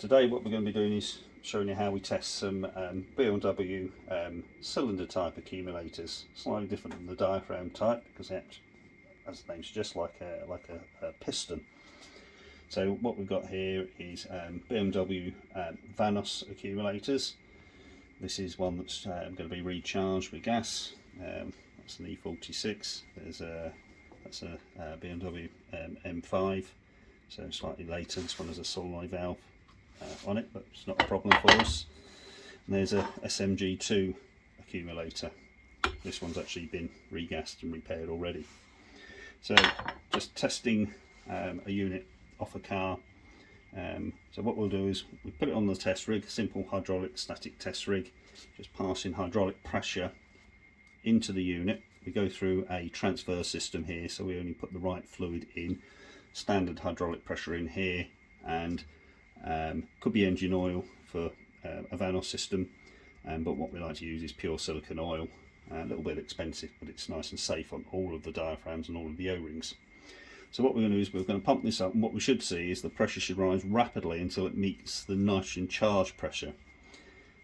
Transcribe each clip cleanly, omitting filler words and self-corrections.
Today what we're going to be doing is showing you how we test some BMW cylinder type accumulators. Slightly different than the diaphragm type because it, as the name suggests, like a piston. So what we've got here is BMW Vanos accumulators. This is one that's going to be recharged with gas. That's an E46. That's a BMW M5. So slightly later. This one has a solenoid valve on it, but it's not a problem for us. And there's a SMG2 accumulator. This one's actually been regassed and repaired already. So just testing a unit off a car. So what we'll do is we put it on the test rig, simple hydraulic static test rig, just passing hydraulic pressure into the unit. We go through a transfer system here, so we only put the right fluid in. Standard hydraulic pressure in here, and could be engine oil for a Vanos system, but what we like to use is pure silicone oil. A little bit expensive, but it's nice and safe on all of the diaphragms and all of the O-rings. So what we're going to do is we're going to pump this up, and what we should see is the pressure should rise rapidly until it meets the nitrogen charge pressure.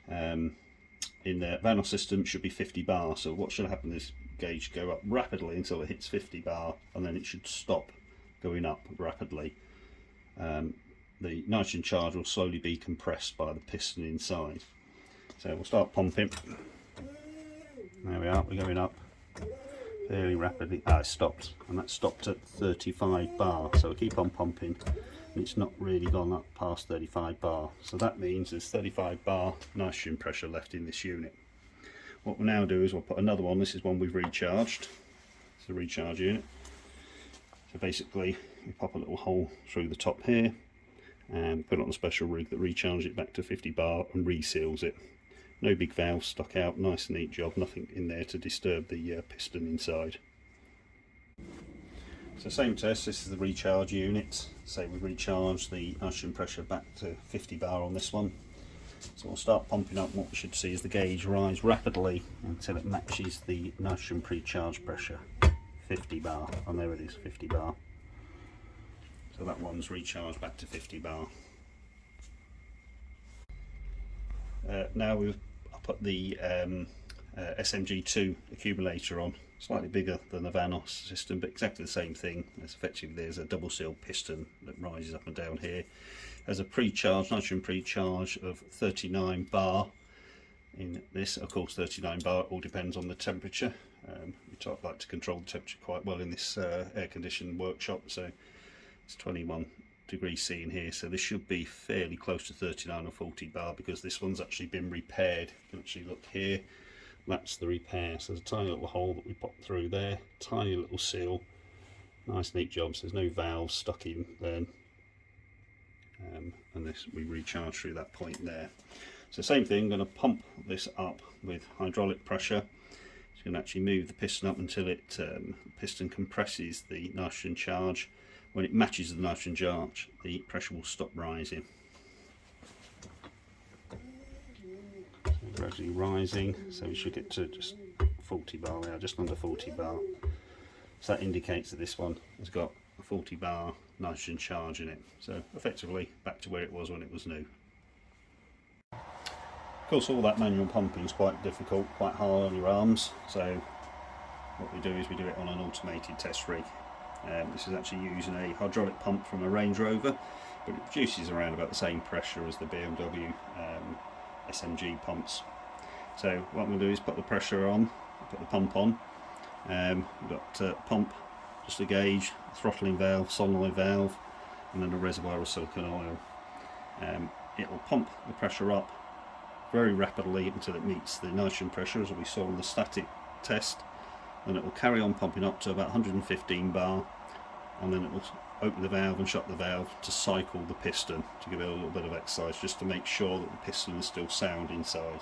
In the Vanos system it should be 50 bar, so what should happen is gauge go up rapidly until it hits 50 bar, and then it should stop going up rapidly. The nitrogen charge will slowly be compressed by the piston inside. So we'll start pumping. There we are, we're going up fairly rapidly. It stopped, and that stopped at 35 bar, so we'll keep on pumping, and it's not really gone up past 35 bar, so that means there's 35 bar nitrogen pressure left in this unit. What we'll now do is we'll put another one. This is one we've recharged. It's a recharge unit. So basically we pop a little hole through the top here and put it on a special rig that recharges it back to 50 bar and reseals it. No big valves stuck out, nice and neat job, nothing in there to disturb the piston inside. So same test, this is the recharge unit. So we recharge the nitrogen pressure back to 50 bar on this one. So we'll start pumping up. What we should see is the gauge rise rapidly until it matches the nitrogen pre-charge pressure, 50 bar, and there it is, 50 bar. So that one's recharged back to 50 bar. Now we've put the SMG2 accumulator on, slightly bigger than the Vanos system, but exactly the same thing. It's effectively, there's a double seal piston that rises up and down here. There's a pre-charge, nitrogen pre-charge of 39 bar in this. Of course 39 bar, it all depends on the temperature. We like to control the temperature quite well in this air-conditioned workshop, so it's 21 degrees C in here, so this should be fairly close to 39 or 40 bar because this one's actually been repaired. You can actually look here, that's the repair. So there's a tiny little hole that we popped through there, tiny little seal, nice neat job, so there's no valves stuck in then. And this we recharge through that point there. So same thing, I'm going to pump this up with hydraulic pressure. It's going to actually move the piston up until it piston compresses the nitrogen charge. When it matches the nitrogen charge, the pressure will stop rising. So gradually rising, so we should get to just 40 bar there, just under 40 bar. So that indicates that this one has got a 40 bar nitrogen charge in it. So effectively back to where it was when it was new. Of course, all that manual pumping is quite difficult, quite hard on your arms. So what we do is we do it on an automated test rig. This is actually using a hydraulic pump from a Range Rover, but it produces around about the same pressure as the BMW SMG pumps. So what I'm going to do is put the pressure on, put the pump on. We've got pump, just a gauge, throttling valve, solenoid valve, and then a reservoir of silicone oil. It will pump the pressure up very rapidly until it meets the nitrogen pressure, as we saw in the static test. Then it will carry on pumping up to about 115 bar, and then it will open the valve and shut the valve to cycle the piston, to give it a little bit of exercise just to make sure that the piston is still sound inside.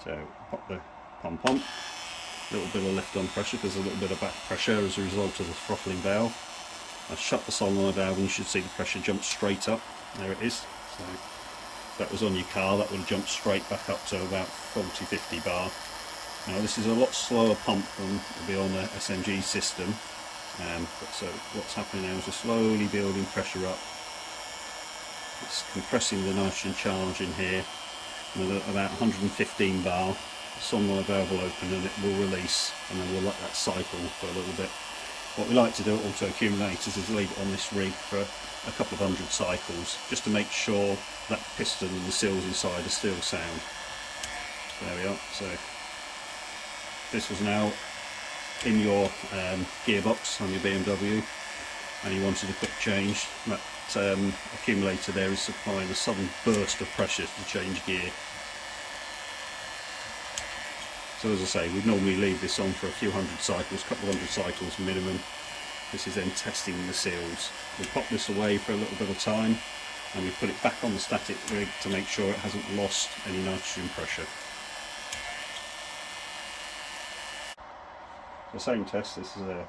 So pop the pump on, a little bit of lift on pressure because there's a little bit of back pressure as a result of the throttling valve. I shut the solenoid valve and you should see the pressure jump straight up. There it is. So if that was on your car, that would have jumped straight back up to about 40-50 bar. Now this is a lot slower pump than will be on the SMG system, so what's happening now is we're slowly building pressure up it's compressing the nitrogen charge in here with about 115 bar. The solenoid valve will open and it will release, and then we'll let that cycle for a little bit. What we like to do at AutoAccumulators is leave it on this rig for a couple of hundred cycles, just to make sure that piston and the seals inside are still sound. There we are. So this was now in your gearbox on your BMW, and you wanted a quick change. That accumulator there is supplying a sudden burst of pressure to change gear. So as I say, we'd normally leave this on for a few hundred cycles, a couple of hundred cycles minimum. This is then testing the seals. We pop this away for a little bit of time, and we put it back on the static rig to make sure it hasn't lost any nitrogen pressure. The same test. This is a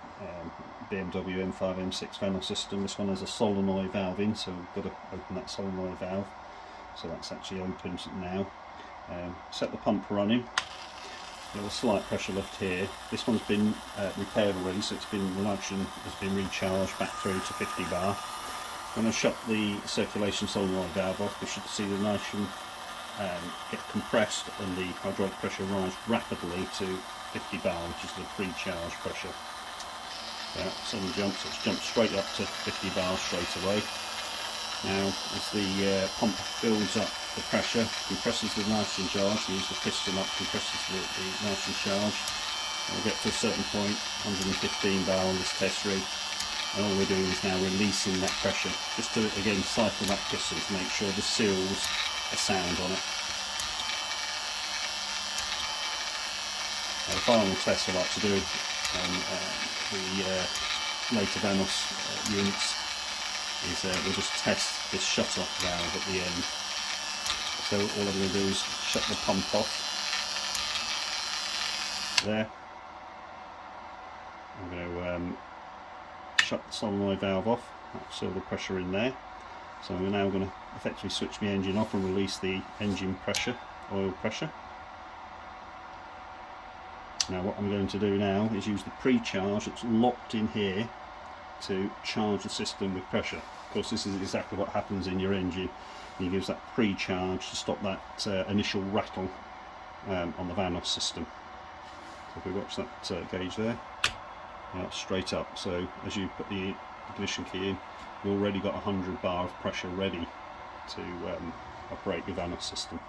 BMW M5 M6 valve system. This one has a solenoid valve in, so we've got to open that solenoid valve. So that's actually opened now. Set the pump running. There's a slight pressure left here. This one's been repaired already, so the nitrogen has been recharged back through to 50 bar. When I shut the circulation solenoid valve off, we should see the nitrogen get compressed and the hydraulic pressure rise rapidly to 50 bar, which is the pre-charge pressure. Yeah, suddenly jumps, it's jumped straight up to 50 bar straight away. Now, as the pump builds up the pressure, compresses the nitrogen charge, use the piston up, compresses the nitrogen charge, and we'll get to a certain point, 115 bar on this test rig, and all we're doing is now releasing that pressure, just to again cycle that piston to make sure the seals are sound on it. The final test I like to do on the later Vanos units is we'll just test this shut-off valve at the end. So all I'm going to do is shut the pump off. There. I'm going to shut the solenoid valve off. That'll seal the pressure in there. So I'm now going to effectively switch the engine off and release the engine pressure, oil pressure. Now what I'm going to do now is use the pre-charge that's locked in here to charge the system with pressure. Of course, this is exactly what happens in your engine. You use that pre-charge to stop that initial rattle on the Vanos system. So if we watch that gauge there, straight up. So as you put the ignition key in, you've already got 100 bar of pressure ready to operate your Vanos system.